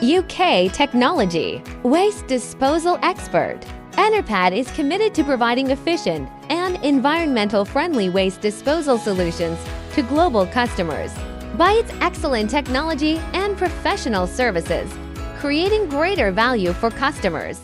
UK Technology, Waste Disposal Expert. Enerpad is committed to providing efficient and environmental-friendly waste disposal solutions to global customers. By its excellent technology and professional services, creating greater value for customers.